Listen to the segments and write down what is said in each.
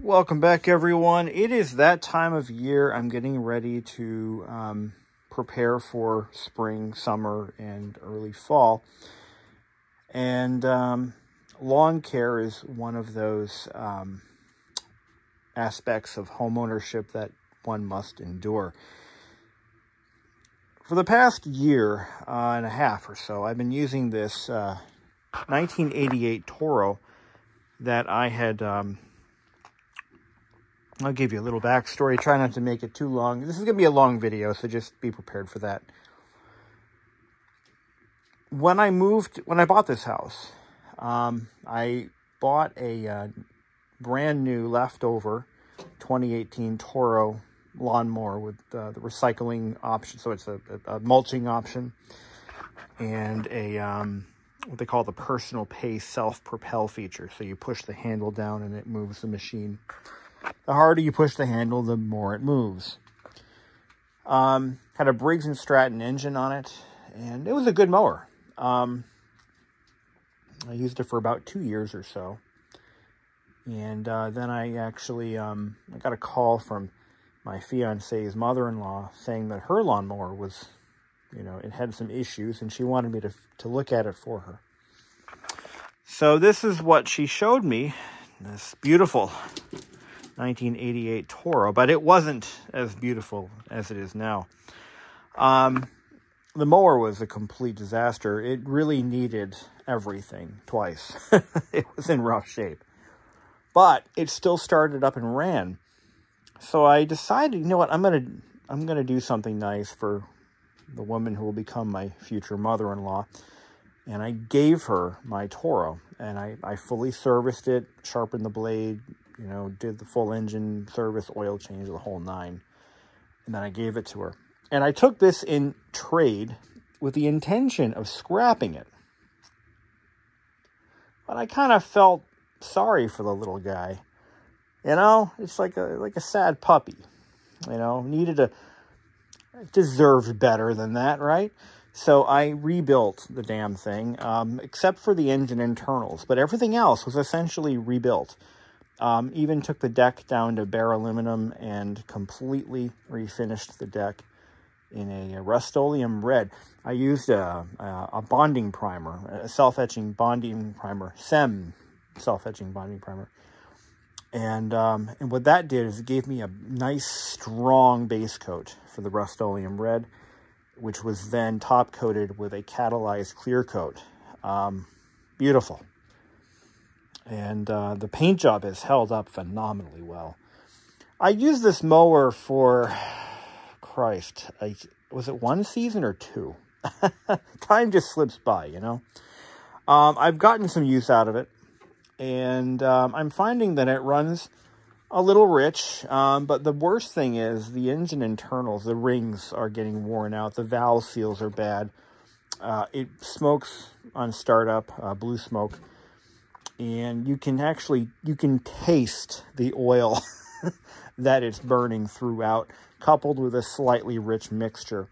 Welcome back, everyone. It is that time of year. I'm getting ready to prepare for spring, summer, and early fall. And lawn care is one of those aspects of homeownership that one must endure. For the past year and a half or so, I've been using this 1988 Toro that I had... I'll give you a little backstory. Try not to make it too long. This is going to be a long video, so just be prepared for that. When I bought this house, I bought a brand new leftover 2018 Toro lawnmower with the recycling option. So it's a mulching option and a what they call the personal pace self-propel feature. So you push the handle down and it moves the machine. The harder you push the handle, the more it moves. Had a Briggs & Stratton engine on it, and it was a good mower. I used it for about 2 years or so. And then I actually I got a call from my fiance's mother-in-law saying that her lawnmower was, it had some issues, and she wanted me to look at it for her. So this is what she showed me, this beautiful 1988 Toro, but it wasn't as beautiful as it is now. The mower was a complete disaster. It really needed everything twice. It was in rough shape, but it still started up and ran. So I decided, you know what, I'm gonna do something nice for the woman who will become my future mother-in-law, and I gave her my Toro, and I fully serviced it, sharpened the blade, did the full engine service, oil change, the whole nine. And then I gave it to her. And I took this in trade with the intention of scrapping it. But I kind of felt sorry for the little guy. It's like a sad puppy. Deserved better than that, right? So I rebuilt the damn thing, except for the engine internals. But everything else was essentially rebuilt. Even took the deck down to bare aluminum and completely refinished the deck in a Rust-Oleum red. I used a bonding primer, a self-etching bonding primer, SEM self-etching bonding primer. And what that did is it gave me a nice, strong base coat for the Rust-Oleum red, which was then top-coated with a catalyzed clear coat. Beautiful. And the paint job has held up phenomenally well. I used this mower for, was it 1 season or 2? Time just slips by, I've gotten some use out of it. And I'm finding that it runs a little rich. But the worst thing is the engine internals, the rings are getting worn out. The valve seals are bad. It smokes on startup, blue smoke. And you can taste the oil that it's burning throughout, coupled with a slightly rich mixture.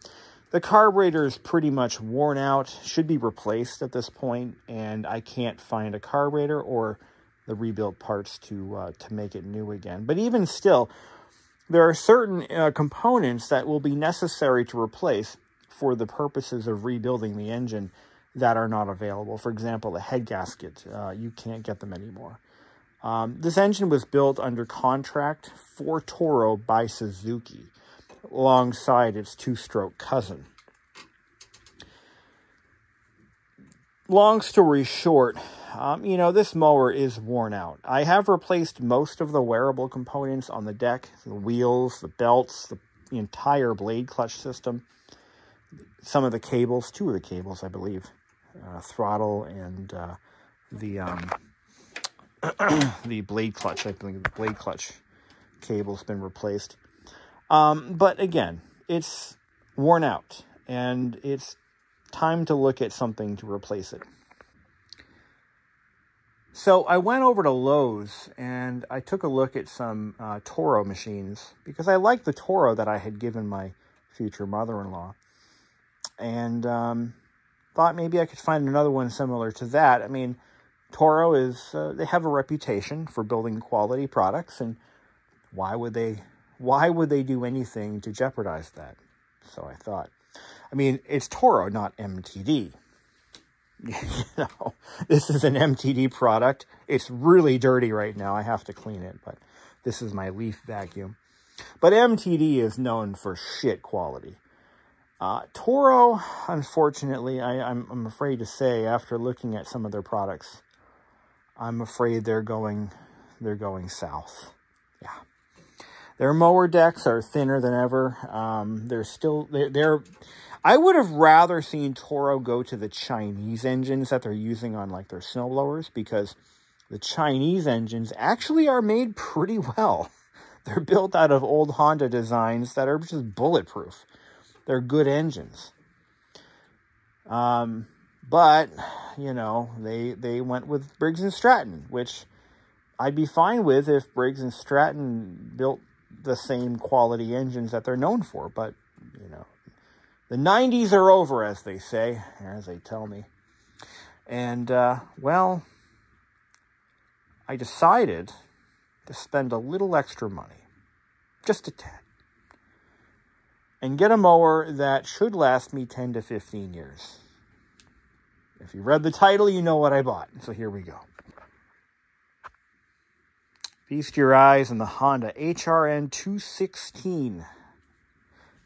The carburetor is pretty much worn out, should be replaced at this point, and I can't find a carburetor or the rebuilt parts to make it new again. But even still, there are certain components that will be necessary to replace for the purposes of rebuilding the engine that are not available. For example, the head gasket, you can't get them anymore. This engine was built under contract for Toro by Suzuki, alongside its two-stroke cousin. Long story short, this mower is worn out. I have replaced most of the wearable components on the deck, the wheels, the belts, the entire blade clutch system, some of the cables, 2 of the cables, I believe. Throttle and the blade clutch. I think the blade clutch cable's been replaced. But again, it's worn out, and it's time to look at something to replace it. So I went over to Lowe's, and I took a look at some Toro machines, because I liked the Toro that I had given my future mother-in-law. And thought maybe I could find another one similar to that. I mean, Toro is, they have a reputation for building quality products, and why would they do anything to jeopardize that? So I thought, I mean, it's Toro, not MTD. You know, this is an MTD product. It's really dirty right now. I have to clean it, but this is my leaf vacuum. But MTD is known for shit quality. Toro, unfortunately, I'm afraid to say, after looking at some of their products, I'm afraid they're going south. Yeah. Their mower decks are thinner than ever. I would have rather seen Toro go to the Chinese engines that they're using on like their snowblowers, because the Chinese engines actually are made pretty well. They're built out of old Honda designs that are just bulletproof. They're good engines. But, you know, they went with Briggs & Stratton, which I'd be fine with if Briggs & Stratton built the same quality engines that they're known for. But, you know, the 90s are over, as they say, or as they tell me. And, well, I decided to spend a little extra money, just a tad, and get a mower that should last me 10 to 15 years. If you read the title, you know what I bought. So here we go. Feast your eyes on the Honda HRN 216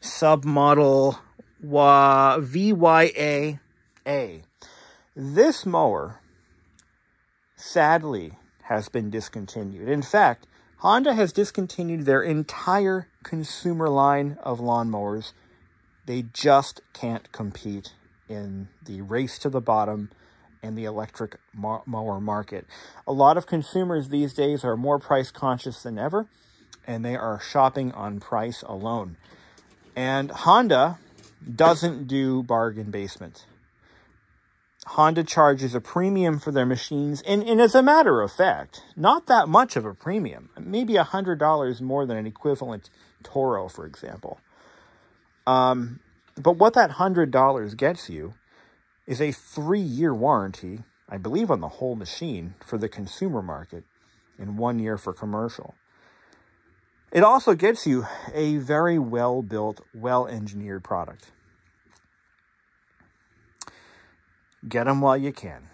submodel VYA. This mower, sadly, has been discontinued. In fact, Honda has discontinued their entire consumer line of lawnmowers. They just can't compete in the race to the bottom and the electric mower market. A lot of consumers these days are more price conscious than ever, and they are shopping on price alone. And Honda doesn't do bargain basement. Honda charges a premium for their machines, and as a matter of fact, not that much of a premium. Maybe $100 more than an equivalent Toro, for example. But what that $100 gets you is a 3-year warranty, I believe, on the whole machine for the consumer market, and 1 year for commercial. It also gets you a very well-built, well-engineered product. Get them while you can.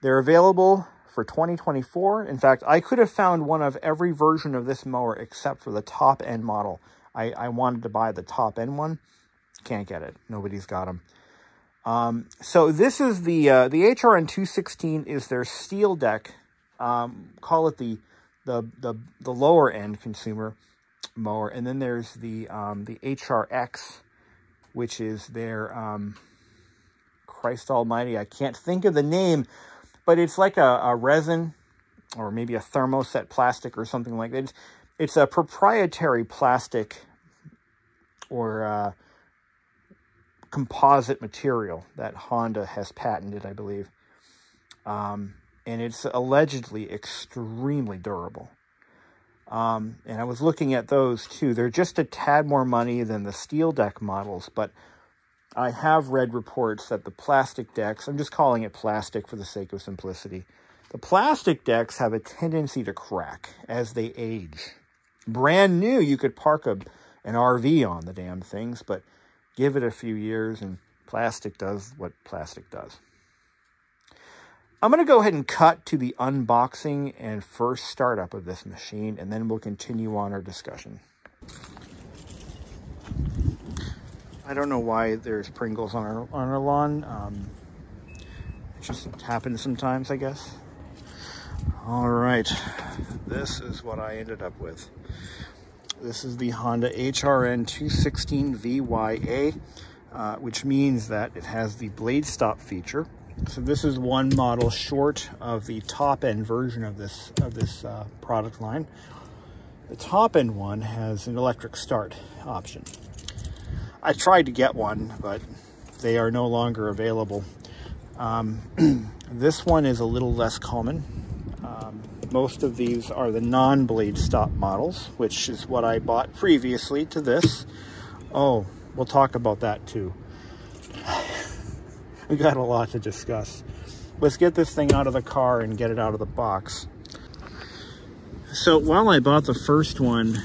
They're available for 2024. In fact, I could have found one of every version of this mower except for the top-end model. I wanted to buy the top-end one. Can't get it. Nobody's got them. So this is the HRN 216 is their steel deck. Call it the lower-end consumer mower. And then there's the HRX, which is their... Christ almighty, I can't think of the name, but it's like a resin or maybe a thermoset plastic or something like that. It's a proprietary plastic or composite material that Honda has patented, I believe. And it's allegedly extremely durable. And I was looking at those too. They're just a tad more money than the steel deck models, but I have read reports that the plastic decks, I'm just calling it plastic for the sake of simplicity, the plastic decks have a tendency to crack as they age. Brand new, you could park an RV on the damn things, but give it a few years and plastic does what plastic does. I'm going to go ahead and cut to the unboxing and first startup of this machine, and then we'll continue on our discussion. I don't know why there's Pringles on our lawn. It just happens sometimes, I guess. All right, this is what I ended up with. This is the Honda HRN 216 VYA, which means that it has the blade stop feature. So this is one model short of the top-end version of this product line. The top-end one has an electric start option. I tried to get one, but they are no longer available. This one is a little less common. Most of these are the non-blade stop models, which is what I bought previously to this. Oh, we'll talk about that too. We got a lot to discuss. let's get this thing out of the car and get it out of the box. So while I bought the first one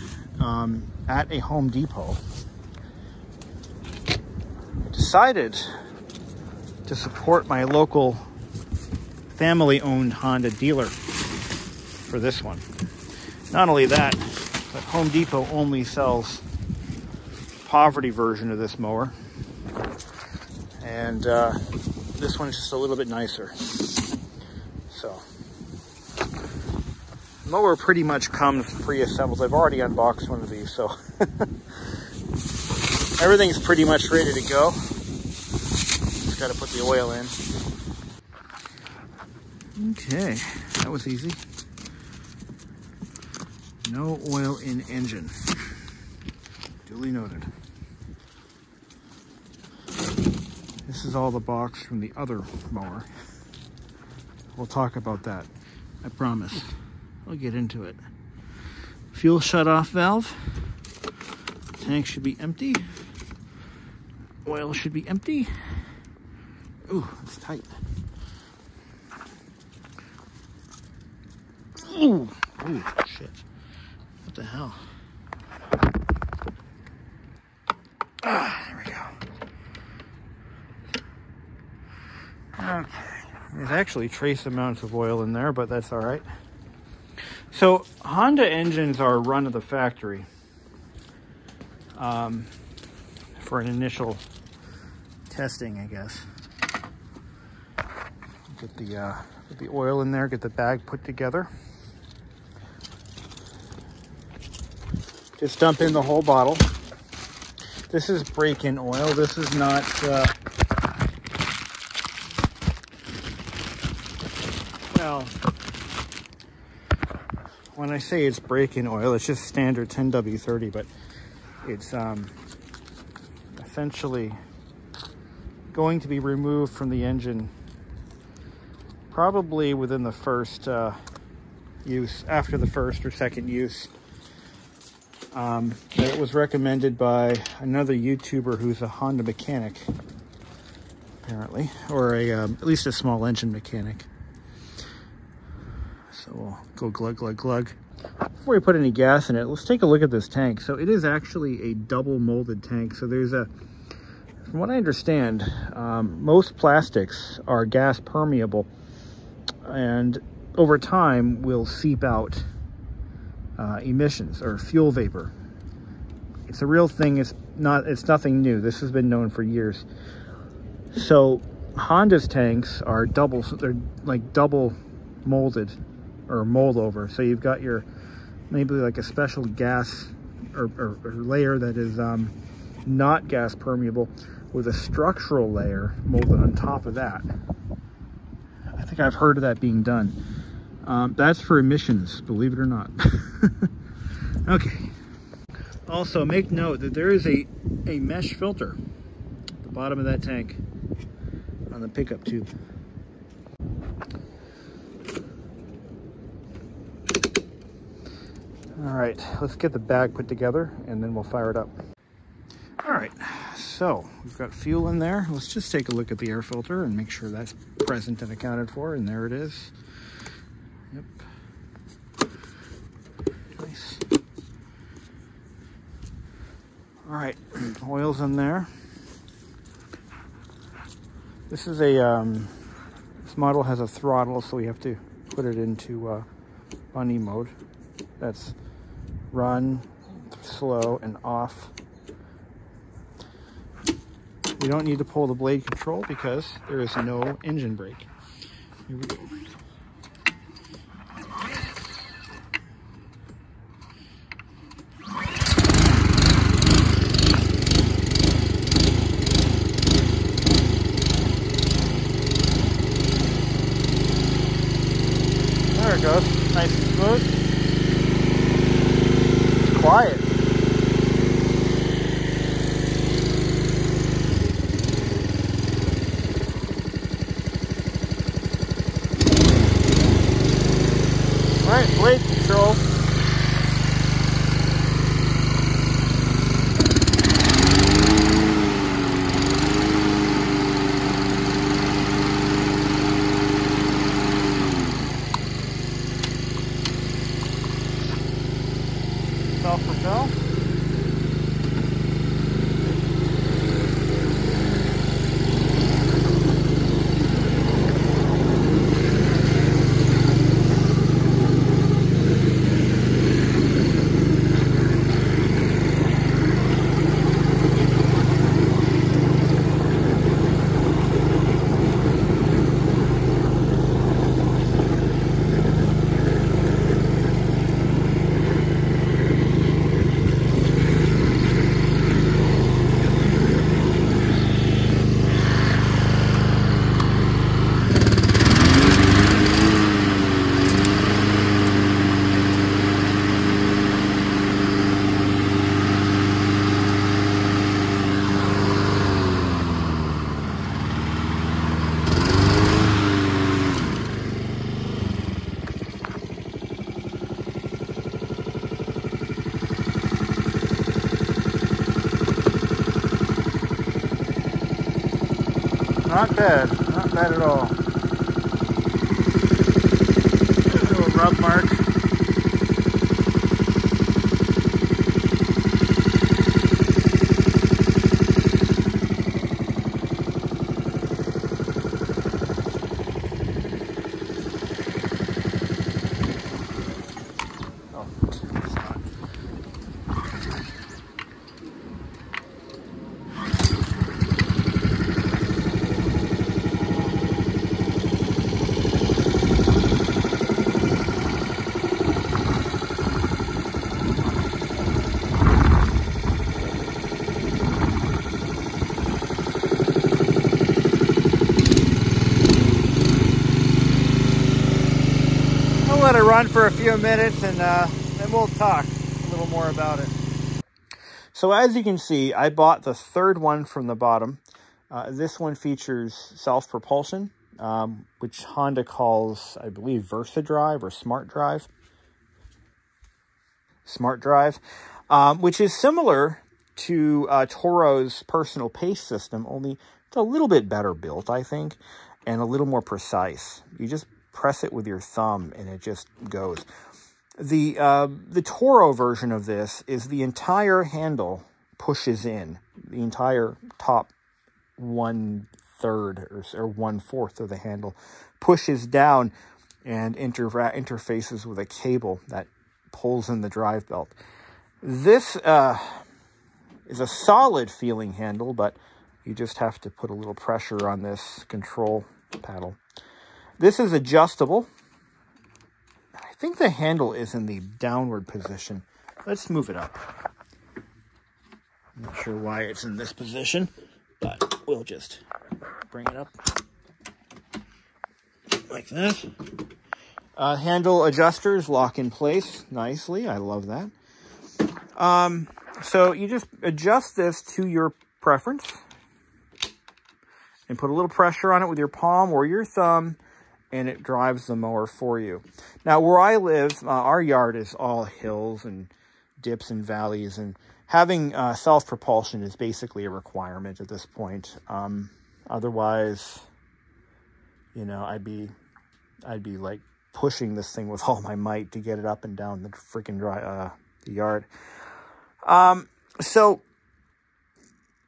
at a Home Depot, I decided to support my local family-owned Honda dealer for this one. Not only that, but Home Depot only sells poverty version of this mower, and this one's just a little bit nicer. So the mower pretty much comes pre-assembled. I've already unboxed one of these, so everything's pretty much ready to go. Just got to put the oil in. Okay, that was easy. No oil in engine. Duly noted. This is all the box from the other mower. We'll talk about that, I promise. I'll get into it. Fuel shut-off valve. Tank should be empty. Oil should be empty. Ooh, it's tight. Ooh, ooh, shit. What the hell? Ah, there we go. Okay. There's actually trace amounts of oil in there, but that's all right. So Honda engines are run of the factory for an initial testing, I guess. Get the oil in there, get the bag put together. Just dump in the whole bottle. This is break-in oil. This is not well, when I say it's break-in oil, it's just standard 10W30, but it's essentially going to be removed from the engine probably within the first use, after the first or second use. It was recommended by another YouTuber who's a Honda mechanic, apparently, or at least a small engine mechanic. So we'll go glug, glug, glug. Before we put any gas in it, let's take a look at this tank. So it is actually a double molded tank. So there's from what I understand, most plastics are gas permeable, and over time will seep out emissions or fuel vapor. It's a real thing. It's nothing new. This has been known for years. So Honda's tanks are double, so they're like double molded or mold over. So you've got your maybe like a special gas or layer that is not gas permeable with a structural layer molded on top of that. I think I've heard of that being done. That's for emissions, believe it or not. Okay. Also, make note that there is a mesh filter at the bottom of that tank on the pickup tube. All right, let's get the bag put together and then we'll fire it up. All right, so we've got fuel in there. Let's just take a look at the air filter and make sure that's present and accounted for, and there it is. Yep. Nice. All right, oil's in there. This is this model has a throttle, so we have to put it into bunny mode. That's run, slow, and off. We don't need to pull the blade control because there is no engine brake. Here we go. There it goes, nice and smooth. It's quiet. All right, blade control. self-propel. Not bad. Not bad at all. A little rub mark. Oh, it's not. I'll let it run for a few minutes and then we'll talk a little more about it. So as you can see, I bought the third one from the bottom. This one features self-propulsion, which Honda calls, I believe, VersaDrive or Smart Drive. Smart Drive, which is similar to Toro's personal pace system, only it's a little bit better built, I think, and a little more precise. You just press it with your thumb and it just goes. The Toro version of this is the entire handle pushes in, the entire top 1/3 or 1/4 of the handle pushes down and interfaces with a cable that pulls in the drive belt. This is a solid feeling handle, but you just have to put a little pressure on this control paddle. This is adjustable. I think the handle is in the downward position. Let's move it up. I'm not sure why it's in this position, but we'll just bring it up like that. Handle adjusters lock in place nicely. I love that. So you just adjust this to your preference and put a little pressure on it with your palm or your thumb, and it drives the mower for you. Now, where I live, our yard is all hills and dips and valleys, and having self-propulsion is basically a requirement at this point. Otherwise, you know, I'd be like pushing this thing with all my might to get it up and down the freaking the yard. So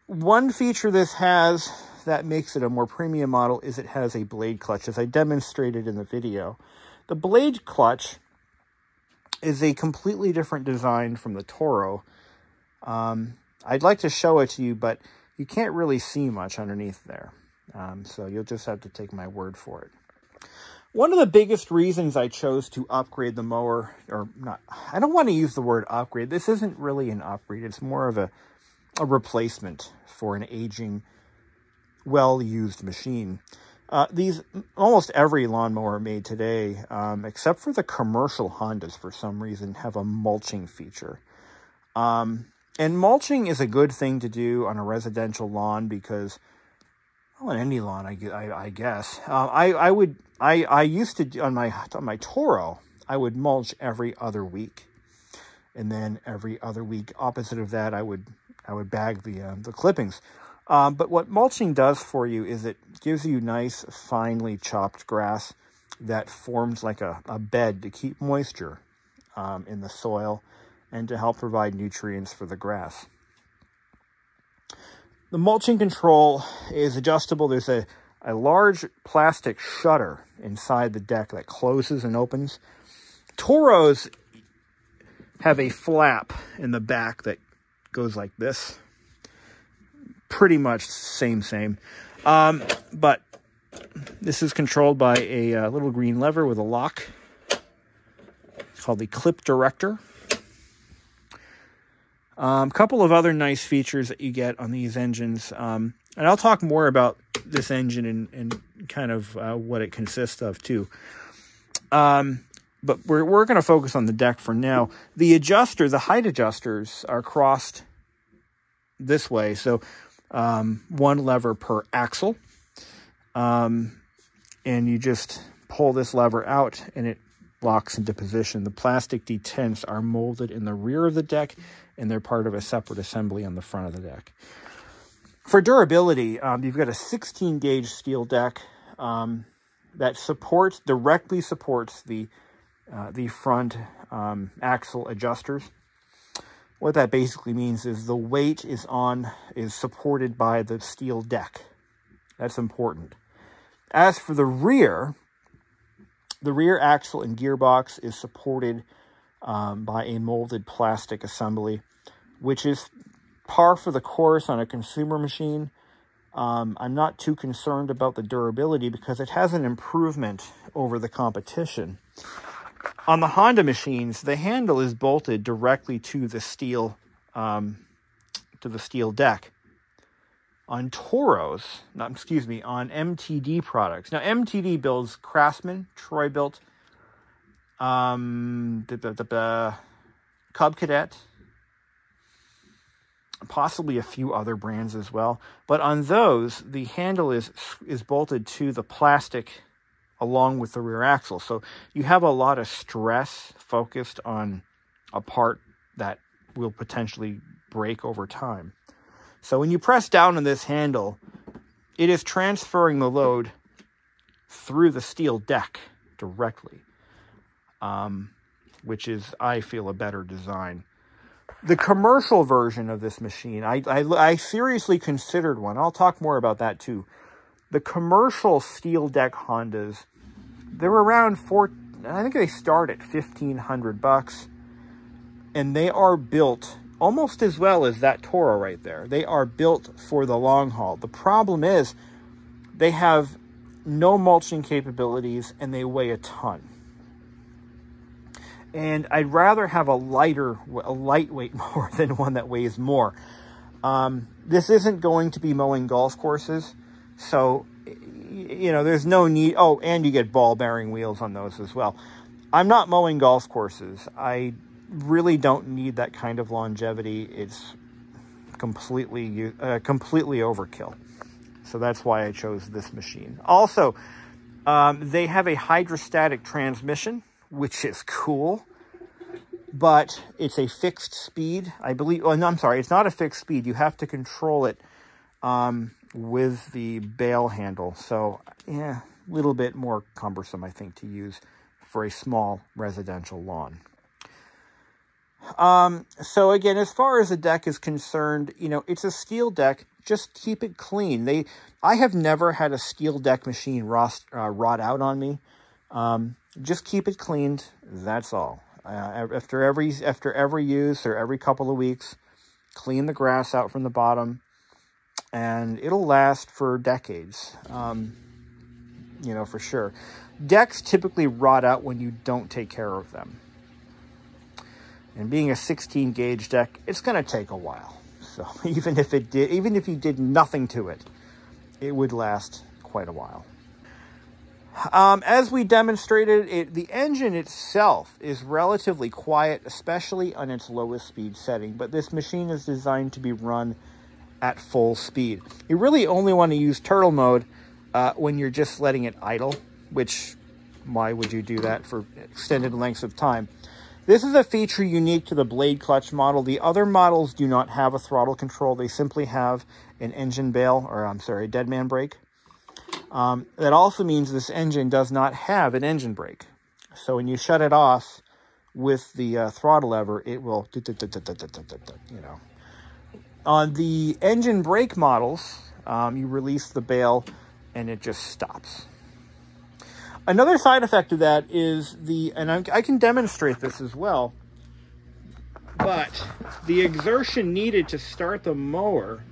one feature this has that makes it a more premium model is it has a blade clutch, as I demonstrated in the video. The blade clutch is a completely different design from the Toro. I'd like to show it to you, but you can't really see much underneath there. So you'll just have to take my word for it. One of the biggest reasons I chose to upgrade the mower, or not, I don't want to use the word upgrade. This isn't really an upgrade. It's more of a replacement for an aging, well-used machine. Almost every lawnmower made today, except for the commercial Hondas for some reason, have a mulching feature. And mulching is a good thing to do on a residential lawn because, well, on any lawn, I guess. I used to, on my Toro, I would mulch every other week. And then every other week, opposite of that, I would bag the clippings. But what mulching does for you is it gives you nice, finely chopped grass that forms like a bed to keep moisture in the soil and to help provide nutrients for the grass. The mulching control is adjustable. There's a large plastic shutter inside the deck that closes and opens. Toros have a flap in the back that goes like this. Pretty much same. But this is controlled by a little green lever with a lock. It's called the clip director. A couple of other nice features that you get on these engines. And I'll talk more about this engine and kind of what it consists of too. But we're going to focus on the deck for now. The height adjusters are crossed this way. So one lever per axle. And you just pull this lever out and it locks into position. The plastic detents are molded in the rear of the deck, and they're part of a separate assembly on the front of the deck. For durability, you've got a 16-gauge steel deck that directly supports the front axle adjusters. What that basically means is the weight is supported by the steel deck. That's important. As for the rear axle and gearbox is supported by a molded plastic assembly, which is par for the course on a consumer machine. I'm not too concerned about the durability because it has an improvement over the competition. On the Honda machines, the handle is bolted directly to the steel deck. On on MTD products. Now, MTD builds Craftsman, Troy-Bilt, Cub Cadet, possibly a few other brands as well. But on those, the handle is bolted to the plastic along with the rear axle. So you have a lot of stress focused on a part that will potentially break over time. So when you press down on this handle, it is transferring the load through the steel deck directly, which is, I feel, a better design. The commercial version of this machine, I seriously considered one. I'll talk more about that too. The commercial steel deck Hondas, they're around I think they start at $1,500, and they are built almost as well as that Toro right there. They are built for the long haul. The problem is they have no mulching capabilities and they weigh a ton. And I'd rather have a lightweight mower than one that weighs more. This isn't going to be mowing golf courses, so there's no need. Oh, and you get ball bearing wheels on those as well. I'm not mowing golf courses. I really don't need that kind of longevity. It's completely overkill. So that's why I chose this machine. Also, they have a hydrostatic transmission, which is cool, but it's a fixed speed, I believe. Oh, no, I'm sorry, it's not a fixed speed. You have to control it with the bail handle. So, yeah, a little bit more cumbersome, I think, to use for a small residential lawn. So again, as far as the deck is concerned, it's a steel deck. Just keep it clean. I have never had a steel deck machine rot out on me. Just keep it cleaned. That's all. After every use or every couple of weeks, clean the grass out from the bottom, and it'll last for decades. For sure. Decks typically rot out when you don't take care of them. And being a 16 gauge deck, it's going to take a while. So even if you did nothing to it, it would last quite a while. As we demonstrated, the engine itself is relatively quiet, especially on its lowest speed setting. But this machine is designed to be run at full speed. You really only want to use turtle mode when you're just letting it idle, which, why would you do that for extended lengths of time? This is a feature unique to the blade clutch model. The other models do not have a throttle control. They simply have an engine bail, a dead man brake. That also means this engine does not have an engine brake. So when you shut it off with the throttle lever, it will, you know. On the engine brake models, you release the bail and it just stops. Another side effect of that is and I can demonstrate this as well, but the exertion needed to start the mower,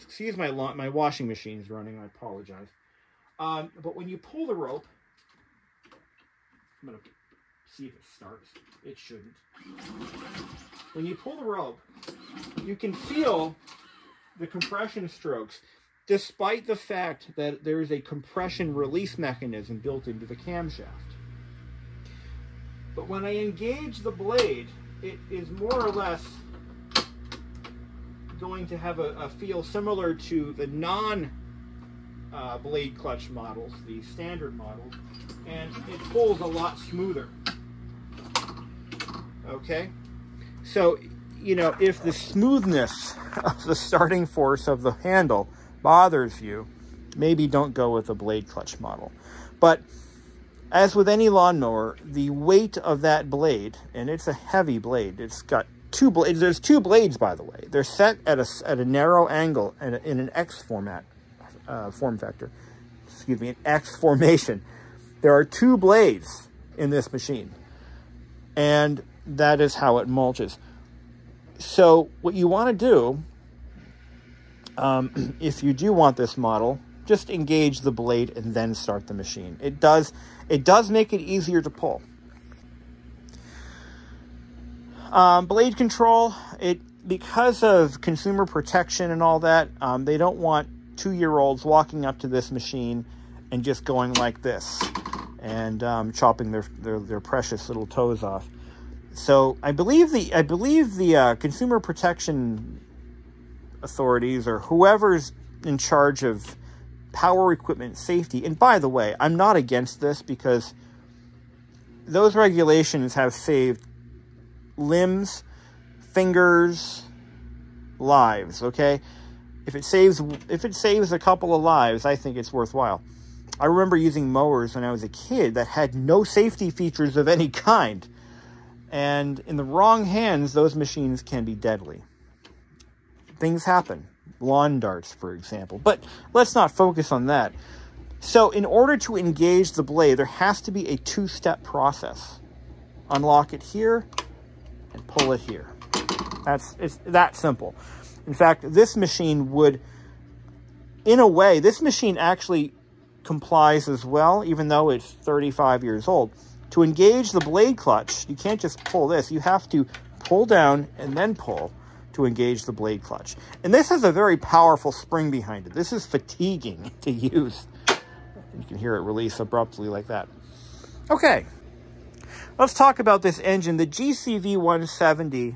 excuse my washing machine's running, I apologize. But when you pull the rope, I'm going to see if it starts. It shouldn't. When you pull the rope, you can feel the compression strokes, despite the fact that there is a compression release mechanism built into the camshaft. But when I engage the blade, it is more or less going to have a feel similar to the non-blade clutch models, the standard models, and it pulls a lot smoother. Okay? So, you know, if the smoothness of the starting force of the handle bothers you, maybe don't go with a blade clutch model. But as with any lawnmower, the weight of that blade, and it's a heavy blade, it's got two blades. There's two blades, by the way. They're set at a narrow angle and in an X form factor. Excuse me, an X formation. There are two blades in this machine, and that is how it mulches. So what you want to do, if you do want this model, just engage the blade and then start the machine. It does make it easier to pull. Blade control, because of consumer protection and all that, they don't want 2-year-olds walking up to this machine and just going like this and chopping their precious little toes off. So I believe the consumer protection authorities, or whoever's in charge of power equipment safety, and by the way, I'm not against this, because those regulations have saved limbs, fingers, lives. Okay, if it saves a couple of lives, I think it's worthwhile. I remember using mowers when I was a kid that had no safety features of any kind, and in the wrong hands, those machines can be deadly. Things happen. Lawn darts, for example. But let's not focus on that. So in order to engage the blade, there has to be a 2-step process. Unlock it here and pull it here. It's that simple. In fact, this machine would, in a way, this machine actually complies as well, even though it's 35 years old. To engage the blade clutch, you can't just pull this. You have to pull down and then pull to engage the blade clutch. And this has a very powerful spring behind it. This is fatiguing to use. You can hear it release abruptly like that. Okay, let's talk about this engine, the GCV 170.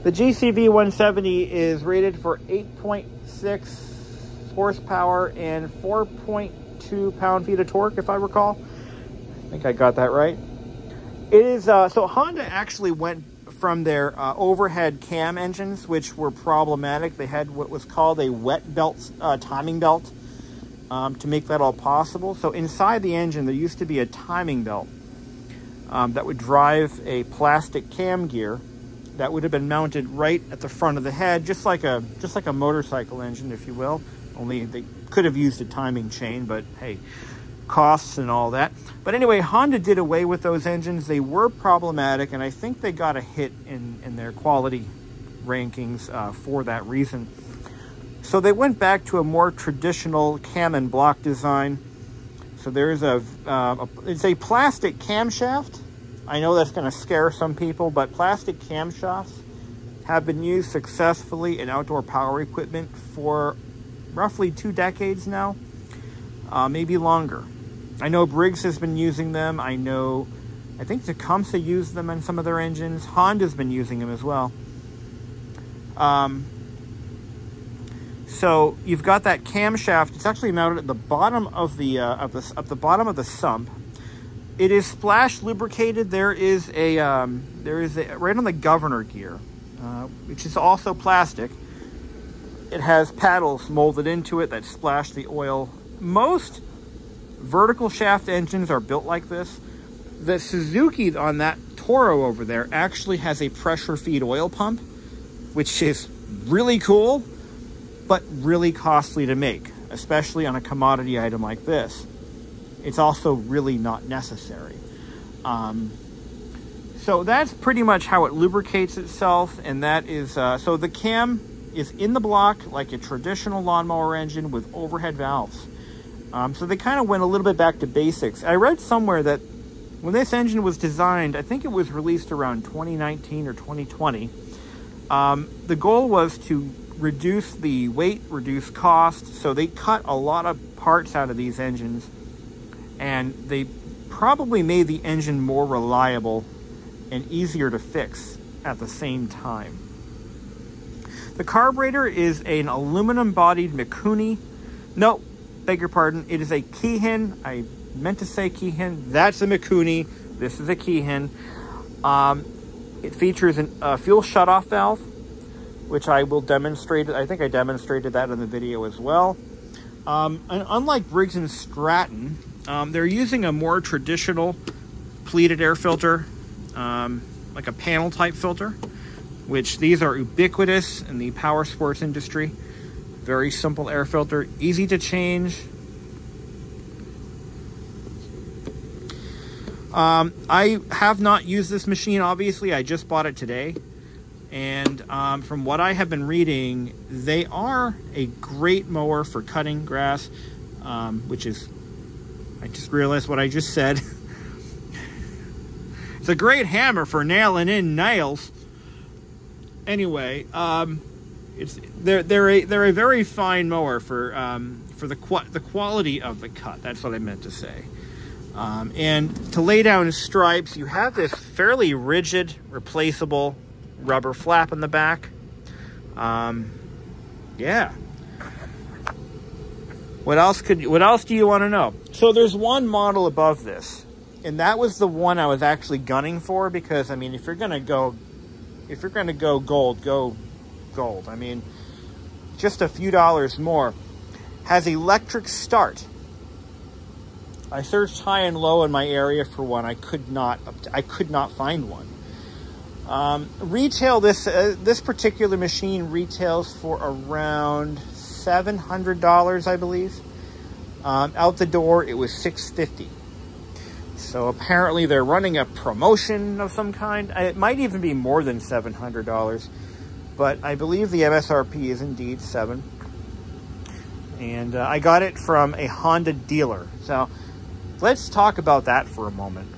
The GCV 170 is rated for 8.6 horsepower and 4.2 pound-feet of torque, if I recall. I think I got that right. It is, so Honda actually went from their overhead cam engines, which were problematic. They had what was called a wet belt, timing belt, to make that all possible. So inside the engine, there used to be a timing belt that would drive a plastic cam gear that would have been mounted right at the front of the head, just like a motorcycle engine, if you will. Only they could have used a timing chain, but hey, costs and all that. But anyway, Honda did away with those engines. They were problematic, and I think they got a hit in their quality rankings for that reason. So they went back to a more traditional cam and block design. So there is it's a plastic camshaft. I know that's going to scare some people, but plastic camshafts have been used successfully in outdoor power equipment for roughly 2 decades now, maybe longer. I know Briggs has been using them. I think Tecumseh used them in some of their engines. Honda's been using them as well. So you've got that camshaft. It's actually mounted at the bottom of the bottom of the sump. It is splash lubricated. There is a right on the governor gear, which is also plastic. It has paddles molded into it that splash the oil. Most vertical shaft engines are built like this. The Suzuki on that Toro over there actually has a pressure feed oil pump, which is really cool, but really costly to make, especially on a commodity item like this. It's also really not necessary. So that's pretty much how it lubricates itself, and that is, so the cam is in the block like a traditional lawnmower engine with overhead valves. So they kind of went a little bit back to basics. I read somewhere that when this engine was designed, I think it was released around 2019 or 2020, the goal was to reduce the weight, reduce cost, so they cut a lot of parts out of these engines, and they probably made the engine more reliable and easier to fix at the same time. The carburetor is an aluminum-bodied Mikuni. No, beg your pardon, it is a Keihin. I meant to say Keihin. That's a Mikuni. This is a Keihin. It features a fuel shutoff valve, which I will demonstrate. I think I demonstrated that in the video as well. And unlike Briggs & Stratton, they're using a more traditional pleated air filter, like a panel type filter, which these are ubiquitous in the power sports industry. Very simple air filter, easy to change. I have not used this machine, obviously. I just bought it today. And from what I have been reading, they are a great mower for cutting grass, which is, I just realized what I just said. It's a great hammer for nailing in nails. Anyway, they're a very fine mower for the quality of the cut. That's what I meant to say. And to lay down stripes, you have this fairly rigid, replaceable rubber flap in the back. Yeah. What else do you want to know? So there's one model above this, and that was the one I was actually gunning for, because I mean, if you're gonna go gold, go gold. I mean, just a few dollars more. Has electric start. I searched high and low in my area for one. I could not find one. Retail, this particular machine retails for around $700, I believe. Out the door, it was $650. So apparently they're running a promotion of some kind. It might even be more than $700, but I believe the MSRP is indeed $700. And I got it from a Honda dealer. So let's talk about that for a moment.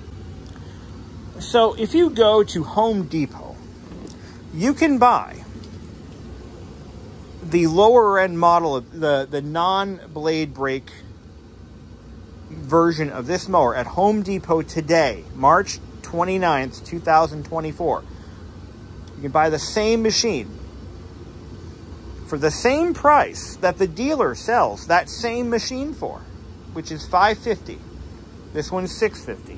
So if you go to Home Depot, you can buy the lower end model of the non-blade brake version of this mower at Home Depot today, March 29th, 2024. You can buy the same machine for the same price that the dealer sells that same machine for, which is $550. This one's $650.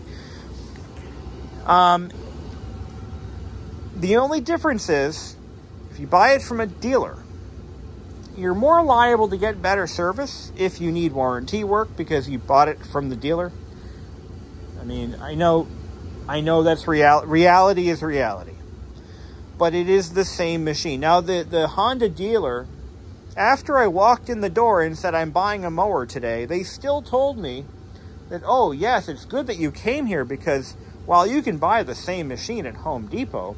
The only difference is, if you buy it from a dealer, you're more liable to get better service if you need warranty work because you bought it from the dealer. I mean, I know that's reality is reality, but it is the same machine. Now, the Honda dealer, after I walked in the door and said I'm buying a mower today, they still told me that, oh yes, it's good that you came here, because while you can buy the same machine at Home Depot,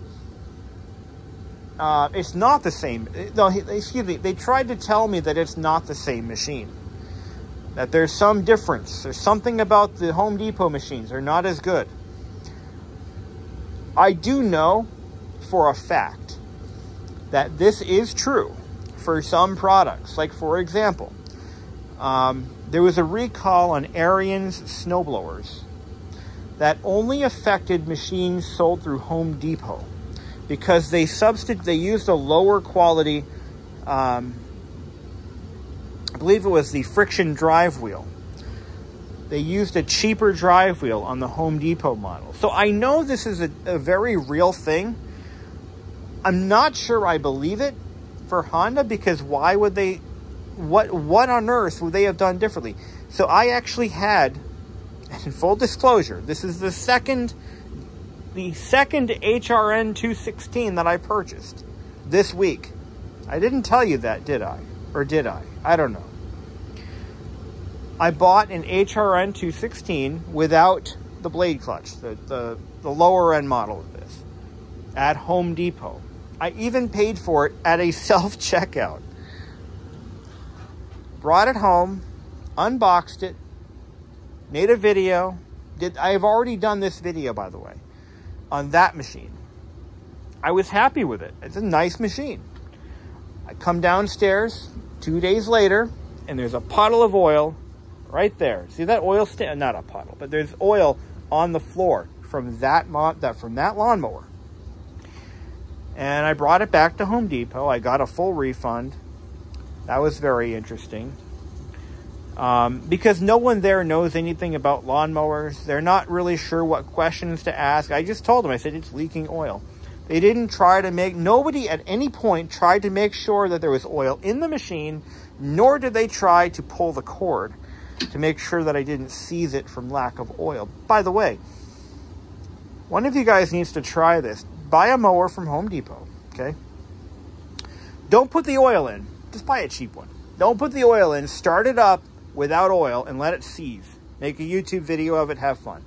it's not the same. No, excuse me. They tried to tell me that it's not the same machine. That there's some difference. There's something about the Home Depot machines. They're not as good. I do know for a fact that this is true for some products. Like, for example, there was a recall on Ariens snowblowers that only affected machines sold through Home Depot, because they used a lower quality, I believe it was the friction drive wheel. They used a cheaper drive wheel on the Home Depot model. So I know this is a very real thing. I'm not sure I believe it for Honda, because why would they, what on earth would they have done differently? So I actually had And full disclosure, this is the second HRN 216 that I purchased this week. I didn't tell you that, did I? Or did I? I don't know. I bought an HRN 216 without the blade clutch, the lower end model of this, at Home Depot. I even paid for it at a self-checkout. Brought it home, unboxed it, made a video. I've already done this video, by the way, on that machine. I was happy with it. It's a nice machine. I come downstairs 2 days later, and there's a puddle of oil right there. See that oil stand? Not a puddle, but there's oil on the floor from that lawnmower. And I brought it back to Home Depot. I got a full refund. That was very interesting. Because no one there knows anything about lawnmowers. They're not really sure what questions to ask. I just told them, I said, it's leaking oil. They didn't try to nobody at any point tried to make sure that there was oil in the machine, nor did they try to pull the cord to make sure that I didn't seize it from lack of oil. By the way, one of you guys needs to try this. Buy a mower from Home Depot, okay? Don't put the oil in. Just buy a cheap one. Don't put the oil in. Start it up without oil and let it seize. Make a YouTube video of it. Have fun.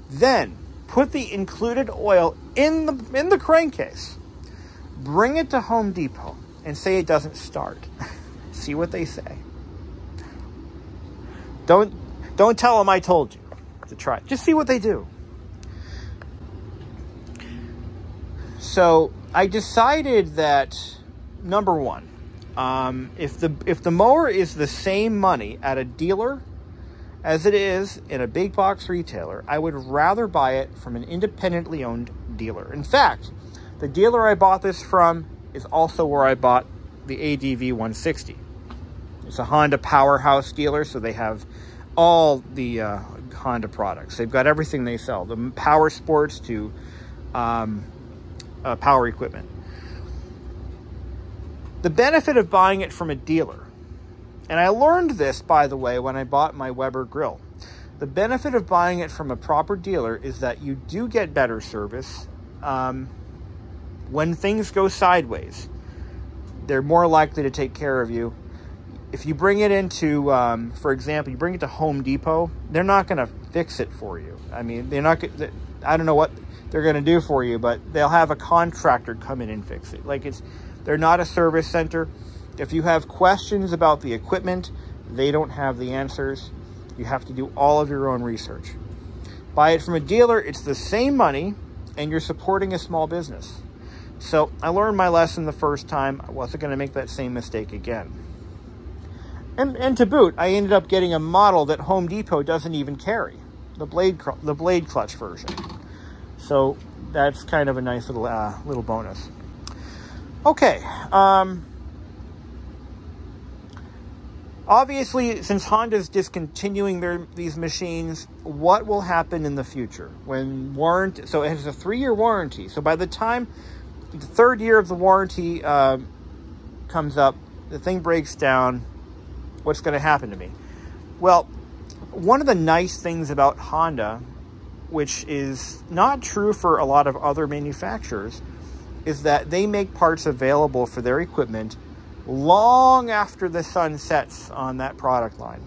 Then put the included oil in the crankcase. Bring it to Home Depot and say it doesn't start. See what they say. Don't tell them I told you to try it. Just see what they do. So I decided that, number one, if the mower is the same money at a dealer as it is in a big box retailer, I would rather buy it from an independently owned dealer. In fact, the dealer I bought this from is also where I bought the ADV 160. It's a Honda powerhouse dealer, so they have all the Honda products. They've got everything they sell, the power sports to power equipment. The benefit of buying it from a dealer, and I learned this, by the way, when I bought my Weber grill. The benefit of buying it from a proper dealer is that you do get better service. When things go sideways, they're more likely to take care of you. If you bring it into, for example, you bring it to Home Depot, they're not going to fix it for you. I mean, I don't know what they're going to do for you, but they'll have a contractor come in and fix it. They're not a service center. If you have questions about the equipment, they don't have the answers. You have to do all of your own research. Buy it from a dealer, it's the same money, and you're supporting a small business. So I learned my lesson the first time. I wasn't going to make that same mistake again. And to boot, I ended up getting a model that Home Depot doesn't even carry, the blade clutch version. So that's kind of a nice little bonus. Okay. Obviously, since Honda's discontinuing these machines, what will happen in the future when warranty? So it has a 3-year warranty. So by the time the 3rd year of the warranty comes up, the thing breaks down. What's going to happen to me? Well, one of the nice things about Honda, which is not true for a lot of other manufacturers, is that they make parts available for their equipment long after the sun sets on that product line.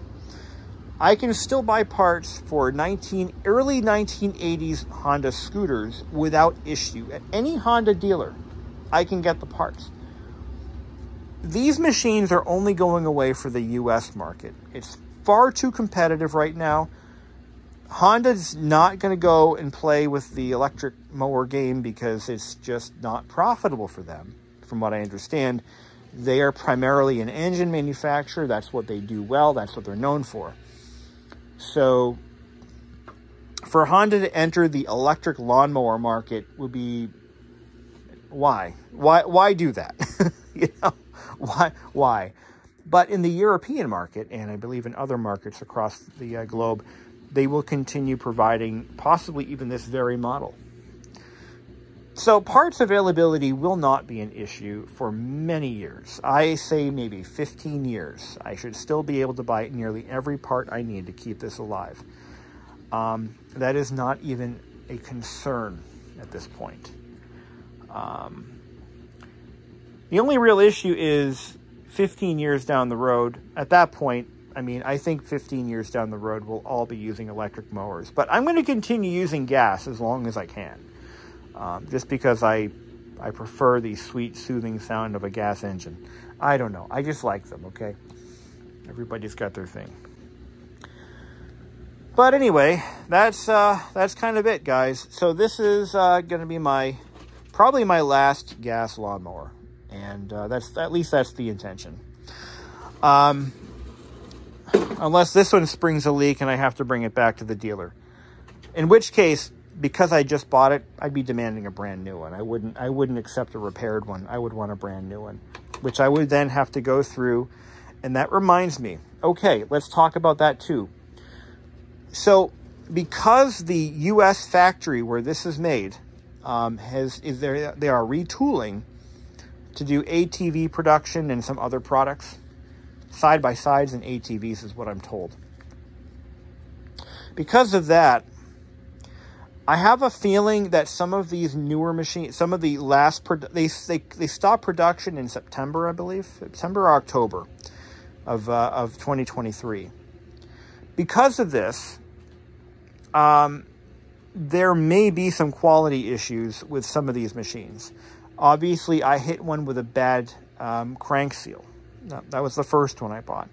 I can still buy parts for early 1980s Honda scooters without issue. At any Honda dealer, I can get the parts. These machines are only going away for the US market. It's far too competitive right now. Honda's not going to go and play with the electric mower game because it's just not profitable for them, from what I understand. They are primarily an engine manufacturer. That's what they do well. That's what they're known for. So for Honda to enter the electric lawnmower market would be, why do that? Why? But in the European market, and I believe in other markets across the globe, they will continue providing possibly even this very model. So parts availability will not be an issue for many years. I say maybe 15 years. I should still be able to buy nearly every part I need to keep this alive. That is not even a concern at this point. The only real issue is 15 years down the road. At that point, I mean, I think 15 years down the road, we'll all be using electric mowers. But I'm going to continue using gas as long as I can. Just because I prefer the sweet, soothing sound of a gas engine. I don't know. I just like them, okay? Everybody's got their thing. But anyway, that's kind of it, guys. So this is going to be probably my last gas lawnmower. And at least that's the intention. Unless this one springs a leak and I have to bring it back to the dealer. In which case, because I just bought it, I'd be demanding a brand new one. I wouldn't accept a repaired one. I would want a brand new one, which I would then have to go through. And that reminds me, okay, let's talk about that too. So because the U.S. factory where this is made they are retooling to do ATV production and some other products, side-by-sides and ATVs is what I'm told. Because of that, I have a feeling that some of these newer machines, some of the they stopped production in September, I believe, September or October of 2023. Because of this, there may be some quality issues with some of these machines. Obviously, I hit one with a bad crank seal. That was the first one I bought.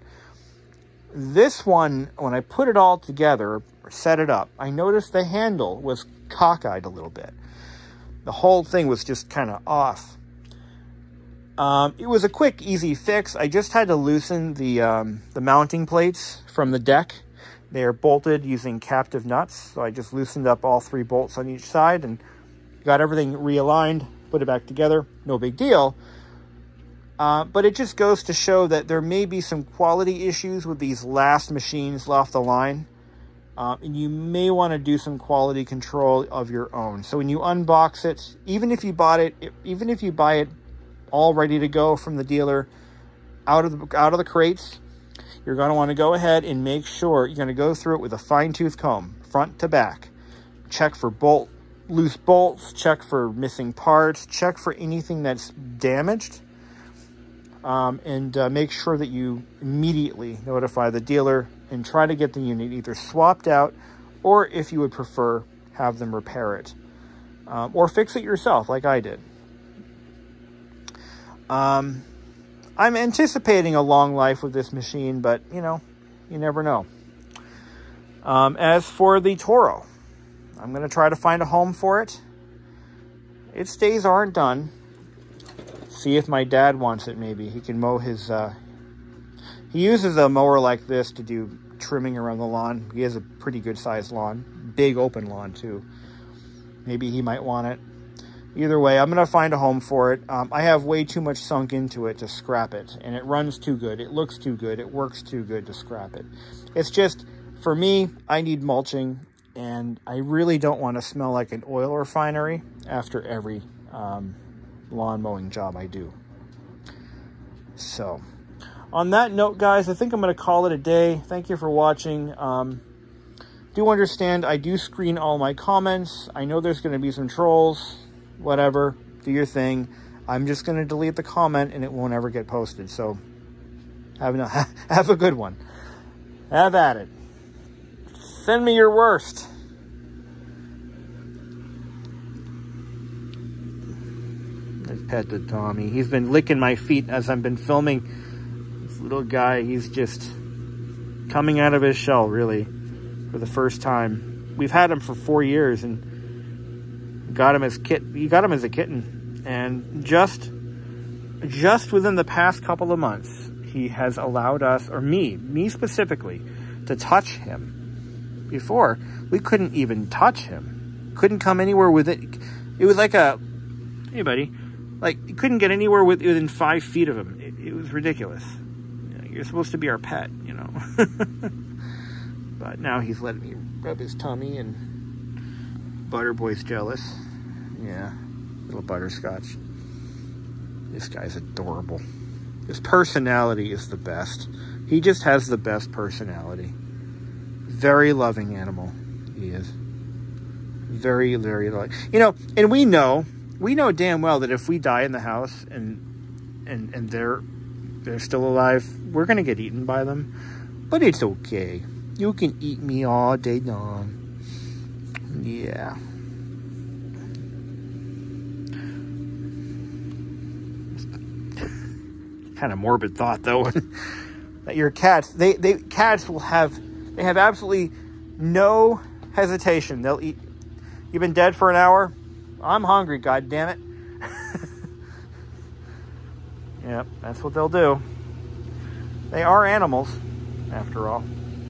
This one, when I put it all together, set it up, I noticed the handle was cockeyed a little bit. The whole thing was just kind of off. It was a quick, easy fix. I just had to loosen the mounting plates from the deck. They are bolted using captive nuts. So I just loosened up all 3 bolts on each side and got everything realigned, put it back together. No big deal. But it just goes to show that there may be some quality issues with these last machines off the line. And you may want to do some quality control of your own. So when you unbox it, even if you buy it all ready to go from the dealer out of the crates, you're going to want to go ahead and make sure you're going to go through it with a fine-tooth comb, front to back. Check for loose bolts, check for missing parts, check for anything that's damaged. And make sure that you immediately notify the dealer and try to get the unit either swapped out, or if you would prefer, have them repair it. Or fix it yourself like I did. I'm anticipating a long life with this machine, but, you know, you never know. As for the Toro, I'm going to try to find a home for it. Its days aren't done. See if my dad wants it, maybe. He can mow his... he uses a mower like this to do trimming around the lawn. He has a pretty good-sized lawn. Big open lawn, too. Maybe he might want it. Either way, I'm going to find a home for it. I have way too much sunk into it to scrap it. And it runs too good. It looks too good. It works too good to scrap it. It's just, for me, I need mulching. And I really don't want to smell like an oil refinery after every lawn mowing job I do. So, on that note, guys, I think I'm going to call it a day. Thank you for watching. Do understand, I do screen all my comments. I know there's going to be some trolls. Whatever, do your thing. I'm just going to delete the comment and it won't ever get posted. So have a good one. Have at it. Send me your worst. I petted Tommy. He's been licking my feet as I've been filming. This little guy, he's just coming out of his shell, really, for the first time. We've had him for 4 years and got him as a kitten, and just within the past couple of months, he has allowed us, or me specifically, to touch him. Before, we couldn't even touch him. Couldn't come anywhere with it. It was like hey buddy, like you couldn't get anywhere within 5 feet of him. It was ridiculous. You're supposed to be our pet, you know. But now he's letting me rub his tummy, and Butterboy's jealous. Yeah, little butterscotch. This guy's adorable. His personality is the best. He just has the best personality. Very loving animal. He is. Very, very loyal. You know, and we know damn well that if we die in the house and they're still alive, we're going to get eaten by them. But it's okay. You can eat me all day long. Yeah. Kind of morbid thought, though. That your cats, cats have absolutely no hesitation. They'll eat. You've been dead for an hour. I'm hungry, God damn it. Yep, that's what they'll do. They are animals, after all.